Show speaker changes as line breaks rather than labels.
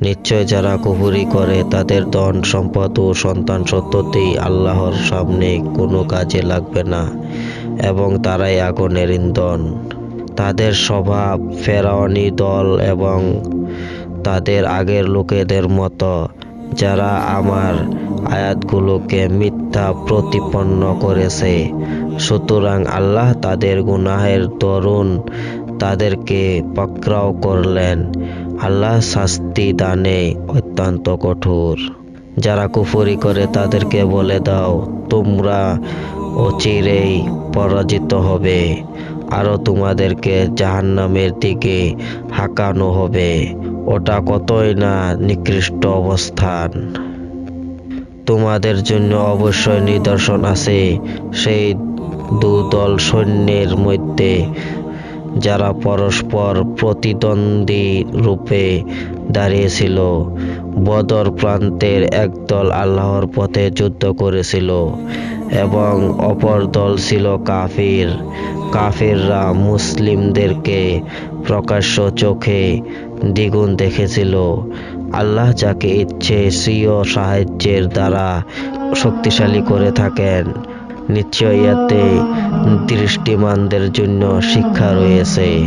নিশ্চয় যারা কুফরি করে তাদের ধন সম্পদ ও সন্তান সন্ততি আল্লাহর সামনে কোনো কাজে লাগবে না এবং তারাই আগুনের ইন্ধন। তাদের স্বভাব ফেরাউনি দল এবং তাদের আগের লোকেদের মতো, যারা আমার আয়াতগুলোকে মিথ্যা প্রতিপন্ন করেছে। সুতরাং আল্লাহ তাদের গুনাহের দরুন তাদেরকে পাকড়াও করলেন। আল্লাহ শাস্তি দানে অত্যন্ত কঠোর। যারা কুফরি করে তাদেরকে বলে দাও, তোমরা অচিরেই পরাজিত হবে, আরো তোমাদেরকে জাহান্নামের দিকে হাঁকানো হবে। ওটা কতই না নিকৃষ্ট অবস্থান। তোমাদের জন্য অবশ্যই নিদর্শন আছে সেই দুদল সৈন্যের মধ্যে, যারা পরস্পর প্রতিদ্বন্দ্বী রূপে দাঁড়িয়েছিল। বদর প্রান্তের একদল আল্লাহর পথে যুদ্ধ করেছিল এবং অপর দল ছিল কাফির। কাফিররা মুসলিমদেরকে প্রকাশ্য চোখে দ্বিগুণ দেখেছিল। আল্লাহ যাকে ইচ্ছে স্বীয় সাহায্যের দ্বারা শক্তিশালী করে থাকেন। নিশ্চয় এতে দৃষ্টিমানদের জন্য শিক্ষা রয়েছে।